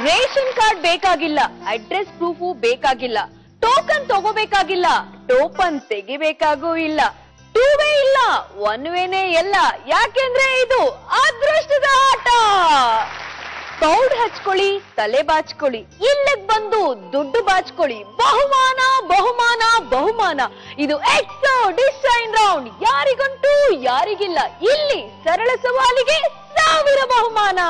Ration card ಬೇಕಾಗಿಲ್ಲ, address proof ಬೇಕಾಗಿಲ್ಲ, token ತಗೋಬೇಕಾಗಿಲ್ಲ, ಟೋಪನ್ ತೆಗಿಬೇಕಾಗೂ ಇಲ್ಲ, ಟೂ ವೇ ಇಲ್ಲ, ಒನ್ ವೇನೇ ಎಲ್ಲ. ಯಾಕೆಂದ್ರೆ ಇದು ಅದೃಷ್ಟದ ಆಟ. ಪೌಡರ್ ಹಚ್ಕೊಳ್ಳಿ, ತಲೆ ಬಾಚ್ಕೊಳ್ಳಿ, ಇಲ್ಲಿಗೆ ಬಂದು ದುಡ್ಡು ಬಾಚ್ಕೊಳ್ಳಿ. ಬಹುಮಾನ ಬಹುಮಾನ ಬಹುಮಾನ. ಇದು ಎಕ್ಸೋ ಡಿಸೈನ್ ರೌಂಡ್. ಯಾರಿಗುಂಟು ಯಾರಿಗಿಲ್ಲ. ಇಲ್ಲಿ ಸರಳ ಸವಾಲಿಗೆ 1000 ಬಹುಮಾನ.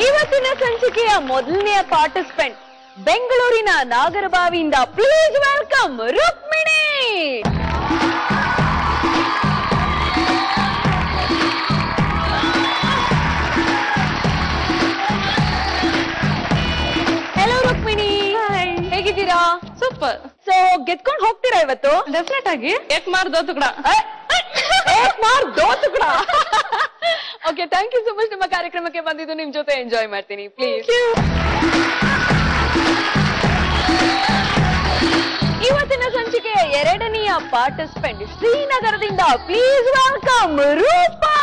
ಇವತ್ತಿನ ಸಂಚಿಕೆಯ ಮೊದಲನೆಯ ಪಾರ್ಟಿಸಿಪೆಂಟ್ ಬೆಂಗಳೂರಿನ ನಾಗರಬಾವಿಯಿಂದ. Please welcome Rukmini. Hello Rukmini, ಹೇಗಿದ್ದೀರಾ? ಸೂಪರ್. ಸೊ ಗೆದ್ಕೊಂಡು ಹೋಗ್ತೀರಾ ಇವತ್ತು? ಡೆಫಿನೆಟ್ ಆಗಿ. ಏಕ್ ಮಾರ್ ದೋ ತುಕಡ. Okay, thank you so much. ನಿಮ್ಮ ಕಾರ್ಯಕ್ರಮಕ್ಕೆ ಬಂದಿದ್ದು ನಿಮ್ ಜೊತೆ ಎಂಜಾಯ್ ಮಾಡ್ತೀನಿ. ಪ್ಲೀಸ್. ಇವತ್ತಿನ ಸಂಚಿಕೆಯ 2ನೇಯ ಪಾರ್ಟಿಸಿಪೆಂಟ್ ಶ್ರೀನಗರದಿಂದ. Please welcome Rupa.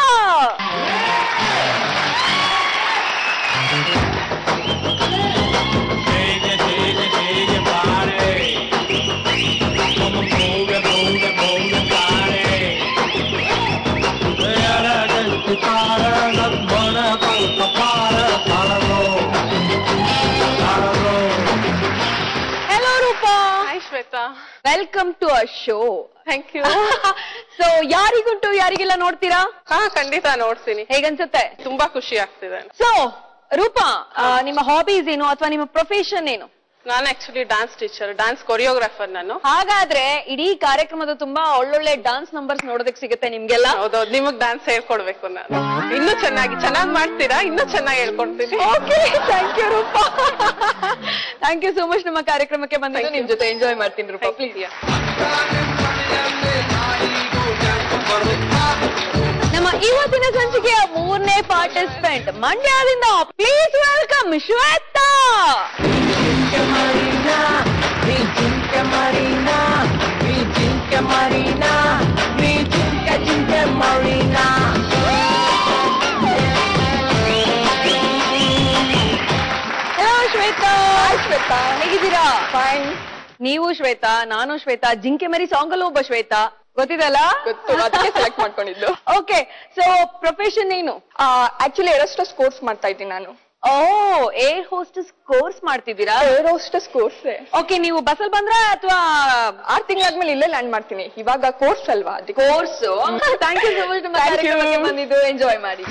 Hello Rupa. Hi Shweta. Welcome to our show. Thank you. So ಯಾರಿಗುಂಟು ಯಾರಿಗೆಲ್ಲ ನೋಡ್ತೀರಾ? ಹಾ, ಖಂಡಿತ ನೋಡ್ತೀನಿ. ಹೇಗನ್ಸುತ್ತೆ? ತುಂಬಾ ಖುಷಿ ಆಗ್ತಿದೆ. ಸೊ ರೂಪಾ, ನಿಮ್ಮ ಹಾಬೀಸ್ ಏನು ಅಥವಾ ನಿಮ್ಮ ಪ್ರೊಫೆಷನ್ ಏನು? ನಾನು actually dance teacher, dance choreographer ನಾನು. ಹಾಗಾದ್ರೆ ಇಡೀ ಕಾರ್ಯಕ್ರಮದ ತುಂಬಾ ಒಳ್ಳೊಳ್ಳೆ ಡಾನ್ಸ್ ನಂಬರ್ಸ್ ನೋಡೋದಕ್ಕೆ ಸಿಗುತ್ತೆ ನಿಮ್ಗೆಲ್ಲ. ಹೌದೌದು, ನಿಮಗ್ ಡಾನ್ಸ್ ಹೇಳ್ಕೊಡ್ಬೇಕು ನಾನು. ಇನ್ನೂ ಚೆನ್ನಾಗಿ ಮಾಡ್ತೀರಾ, ಇನ್ನೂ ಚೆನ್ನಾಗಿ ಹೇಳ್ಕೊಡ್ತೀನಿ. Okay, thank you Roopa. Thank you so much. ನಮ್ಮ ಕಾರ್ಯಕ್ರಮಕ್ಕೆ ಬಂದಿದ್ದು ನಿಮ್ ಜೊತೆ ಎಂಜಾಯ್ ಮಾಡ್ತೀನಿ ರೂಪಾ. ಪ್ಲೀಸ್. ನಮ್ಮ ಇವತ್ತಿನ ಸಂಚಿಕೆಯ 3ನೇ ಪಾರ್ಟಿಸಿಪೆಂಟ್ ಮಂಡ್ಯದಿಂದ. Please welcome Shweta. Hello Shweta. Shweta, ಹೇಗಿದ್ದೀರಾ? ಫೈನ್. ನೀವು ಶ್ವೇತಾ, ನಾನು ಶ್ವೇತಾ. ಜಿಂಕೆ ಮರಿ ಸಾಂಗ್ ಅಲ್ಲೂ ಒಬ್ಬ ಶ್ವೇತಾ ಗೊತ್ತಿದಲ್ಲ? ಗೊತ್ತು, ಅದಕ್ಕೆ ಸೆಲೆಕ್ಟ್ ಮಾಡ್ಕೊಂಡಿದ್ದು. ಓಕೆ, ಸೊ ಪ್ರೊಫೆಷನ್ ಏನು? ಆಕ್ಚುಲಿ ಏರ್ ಹೋಸ್ಟೆಸ್ ಕೋರ್ಸ್ ಮಾಡ್ತಾ ಇದ್ದೀನಿ ನಾನು. ಓ, ಏರ್ ಹೋಸ್ಟೆಸ್ ಕೋರ್ಸ್ ಮಾಡ್ತಿದ್ದೀರಾ? Air hostess course. ಓಕೆ, ನೀವು ಬಸ್ಸಲ್ಲಿ ಬಂದ್ರ ಅಥವಾ 6 ತಿಂಗಳಾದ್ಮೇಲೆ ಇಲ್ಲೇ ಲ್ಯಾಂಡ್ ಮಾಡ್ತೀನಿ. ಇವಾಗ ಕೋರ್ಸ್ ಅಲ್ವಾ, ಅದಕ್ಕೆ course. Thank you so much. ನಮ್ಮ ಕಾರ್ಯಕ್ರಮಕ್ಕೆ ಬಂದಿದ್ದು ಎಂಜಾಯ್ ಮಾಡಿ.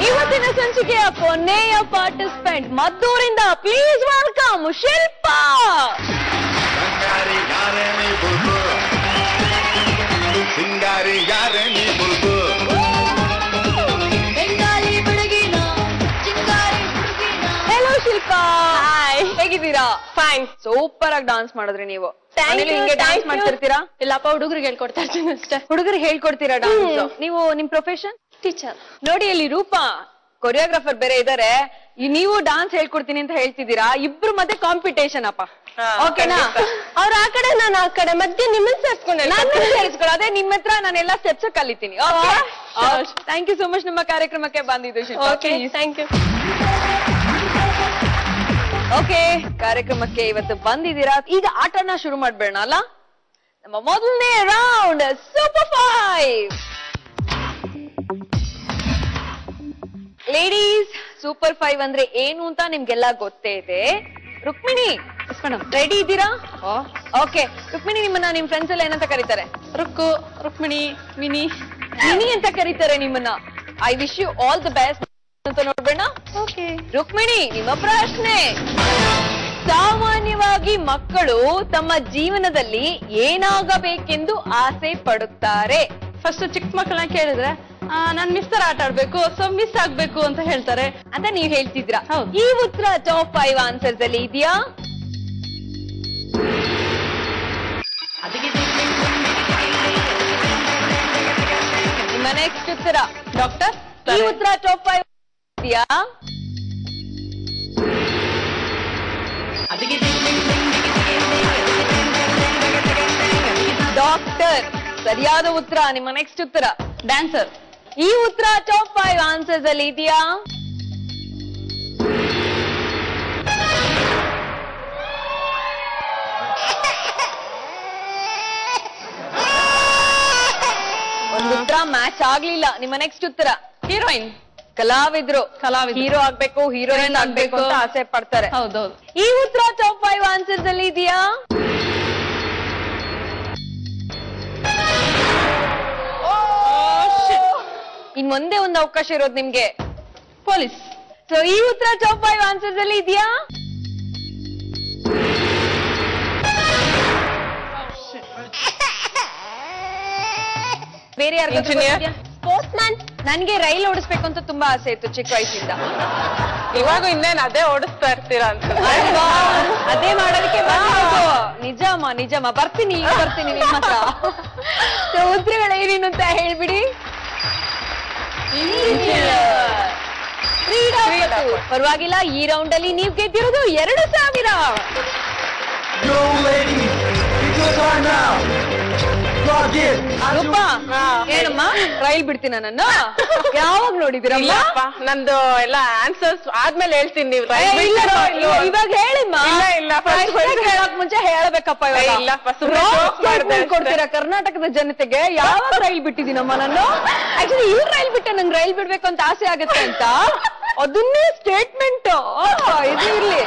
ಇವತ್ತಿನ ಸಂಚಿಕೆಯ ಕೊನೆಯ ಪಾರ್ಟಿಸಿಪೆಂಟ್ ಮದ್ದೂರಿಂದ. Please welcome Shilpa. Hello Shilpa. Hi, ಹೇಗಿದ್ದೀರಾ? ಫೈನ್. ಸೂಪರ್ ಆಗಿ ಡಾನ್ಸ್ ಮಾಡಿದ್ರಿ ನೀವು. ಹಿಂಗೆ ಡಾನ್ಸ್ ಮಾಡ್ತಿರ್ತೀರಾ? ಇಲ್ಲಪ್ಪ, ಹುಡುಗರಿಗೆ ಹೇಳ್ಕೊಡ್ತಾ ಇರ್ತೀನಿ ಅಷ್ಟೇ. ಹುಡುಗರಿಗೆ ಹೇಳ್ಕೊಡ್ತೀರಾ ಡಾನ್ಸ್? ನೀವು ನಿಮ್ ಪ್ರೊಫೆಷನ್? ಟೀಚರ್. ನೋಡಿ, ಅಲ್ಲಿ ರೂಪಾ ಕೊರಿಯೋಗ್ರಾಫರ್ ಬೇರೆ ಇದಾರೆ. ನೀವು ಡಾನ್ಸ್ ಹೇಳ್ಕೊಡ್ತೀನಿ ಅಂತ ಹೇಳ್ತಿದ್ದೀರಾ. ಇಬ್ರು ಮತ್ತೆ ಕಾಂಪಿಟೇಷನ್ ಅಪ್ಪ. ಓಕೆನಾ? ಅವ್ರ ಆ ಕಡೆ, ನಾನು ಆ ಕಡೆ, ಮಧ್ಯೆ ನಿಮ್ಮನ್ನ ಸೇರಿಸ್ಕೊಳ್ಳಿ. ಅದೇ ನಿಮ್ಮ ಹತ್ರ ನಾನೆಲ್ಲ ಸ್ಟೆಪ್ಸ್ ಕಲಿತೀನಿ. Thank you so much. ನಮ್ಮ ಕಾರ್ಯಕ್ರಮಕ್ಕೆ ಬಂದಿದ್ದು ಶಿಲ್ಪಾ. Thank you. ಓಕೆ, ಕಾರ್ಯಕ್ರಮಕ್ಕೆ ಇವತ್ತು ಬಂದಿದ್ದೀರಾ. ಈಗ ಆಟನ ಶುರು ಮಾಡ್ಬೇಡ ಅಲ್ಲ? ನಮ್ಮ ಮೊದಲನೇ ರೌಂಡ್ ಸೂಪರ್ 5. ಲೇಡೀಸ್, ಸೂಪರ್ 5 ಅಂದ್ರೆ ಏನು ಅಂತ ನಿಮ್ಗೆಲ್ಲ ಗೊತ್ತೇ ಇದೆ. ರುಕ್ಮಿಣಿ, ರೆಡಿ ಇದ್ದೀರಾ? ಓಕೆ, ರುಕ್ಮಿಣಿ, ನಿಮ್ಮನ್ನ ನಿಮ್ ಫ್ರೆಂಡ್ಸ್ ಎಲ್ಲ ಏನಂತ ಕರೀತಾರೆ? ರುಕ್ಕು, ರುಕ್ಮಿಣಿ, ಮಿನಿ. ಮಿನಿ ಅಂತ ಕರೀತಾರೆ ನಿಮ್ಮನ್ನ. I wish you all the best ಅಂತ ನೋಡ್ಬೇಡ. ಓಕೆ ರುಕ್ಮಿಣಿ, ನಿಮ್ಮ ಪ್ರಶ್ನೆ. ಸಾಮಾನ್ಯವಾಗಿ ಮಕ್ಕಳು ತಮ್ಮ ಜೀವನದಲ್ಲಿ ಏನಾಗಬೇಕೆಂದು ಆಸೆ ಪಡುತ್ತಾರೆ? ಫಸ್ಟ್ ಚಿಕ್ಕ ಮಕ್ಕಳನ್ನ ಕೇಳಿದ್ರೆ ನಾನ್ ಮಿಸ್ಟರ್ ಆಟ ಆಡ್ಬೇಕು, ಸೊ ಮಿಸ್ ಆಗ್ಬೇಕು ಅಂತ ಹೇಳ್ತಾರೆ ಅಂತ ನೀವ್ ಹೇಳ್ತಿದ್ರಾ. ಈ ಉತ್ತರ ಟಾಪ್ 5 ಆನ್ಸರ್ಸ್ ಅಲ್ಲಿ ಇದೆಯಾ? ನೆಕ್ಸ್ಟ್ ಉತ್ತರ ಡಾಕ್ಟರ್. ಈ ಉತ್ತರ ಟಾಪ್ 5 ಇದೆಯಾ? ಡಾಕ್ಟರ್ ಸರಿಯಾದ ಉತ್ತರ. ನಿಮ್ಮ ನೆಕ್ಸ್ಟ್ ಉತ್ತರ ಡ್ಯಾನ್ಸರ್. ಈ ಉತ್ತರ ಟಾಪ್ 5 ಆನ್ಸರ್ಸ್ ಅಲ್ಲಿ ಇದೆಯಾ? ಒಂದು ಉತ್ತರ ಮ್ಯಾಚ್ ಆಗ್ಲಿಲ್ಲ. ನಿಮ್ಮ ನೆಕ್ಸ್ಟ್ ಉತ್ತರ ಹೀರೋಯಿನ್. ಕಲಾವಿದ್ರು ಹೀರೋ ಆಗ್ಬೇಕು, ಹೀರೋಯಿನ್ ಆಗ್ಬೇಕು ಅಂತ ಆಸೆ ಪಡ್ತಾರೆ. ಹೌದೌದು. ಈ ಉತ್ತರ ಟಾಪ್ 5 ಆನ್ಸರ್ಸ್ ಅಲ್ಲಿ ಇದೆಯಾ? ಇನ್ ಮುಂದೆ ಒಂದು ಅವಕಾಶ ಇರೋದು ನಿಮ್ಗೆ, ಪೊಲೀಸ್. ಸೊ ಈ ಉತ್ತರ ಟಾಪ್ 5 ಆನ್ಸರ್ಸ್ ಅಲ್ಲಿ ಇದೆಯಾ? ಬೇರೆ ಯಾರಿಗಾದ್ರೂ ಸ್ಪೋರ್ಟ್ಸ್ ಮ್ಯಾನ್. ನನ್ಗೆ ರೈಲ್ ಓಡಿಸ್ಬೇಕು ಅಂತ ತುಂಬಾ ಆಸೆ ಇತ್ತು ಚಿಕ್ಕ ವಯಸ್ಸಿಂದ. ಇವಾಗ ಇನ್ನೇನ್ ಅದೇ ಓಡಿಸ್ತಾ ಇರ್ತೀರಾ ಅಂತ. ಅದೇ ಮಾಡೋದಕ್ಕೆ ನಿಜಮ್ಮ ನಿಜಮ್ಮ. ಬರ್ತೀನಿ ನಿಮ್ಮ ಹತ್ರ. ಉತ್ತರಗಳೇನೇನು ಅಂತ ಹೇಳ್ಬಿಡಿ. ಪರವಾಗಿಲ್ಲ, ಈ ರೌಂಡ್ ಅಲ್ಲಿ ನೀವು ಗೆದ್ದಿರೋದು 2000. ಏನಮ್ಮ ರೈಲ್ ಬಿಡ್ತೀನ ನನ್ನ? ಯಾವಾಗ ನೋಡಿದಿರಮ್ಮ? ನಂದು ಎಲ್ಲ ಆನ್ಸರ್ಸ್ ಆದ್ಮೇಲೆ ಹೇಳ್ತೀನಿ. ನೀವು ಇವಾಗ ಹೇಳಿಮ್ಮ. ಹೇಳಕ್ ಮುಂಚೆ ಹೇಳಬೇಕಪ್ಪ. ಕೊಡ್ತೀರಾ ಕರ್ನಾಟಕದ ಜನತೆಗೆ? ಯಾವಾಗ ರೈಲ್ ಬಿಟ್ಟಿದ್ದೀನಮ್ಮ ನಾನು? ಆಕ್ಚುಲಿ ಇಲ್ಲಿ ರೈಲ್ ಬಿಟ್ಟೆ, ನಂಗೆ ರೈಲ್ ಬಿಡ್ಬೇಕು ಅಂತ ಆಸೆ ಆಗುತ್ತೆ ಅಂತ. ಅದನ್ನೇ ಸ್ಟೇಟ್ಮೆಂಟ್ ಇದು ಇರ್ಲಿ.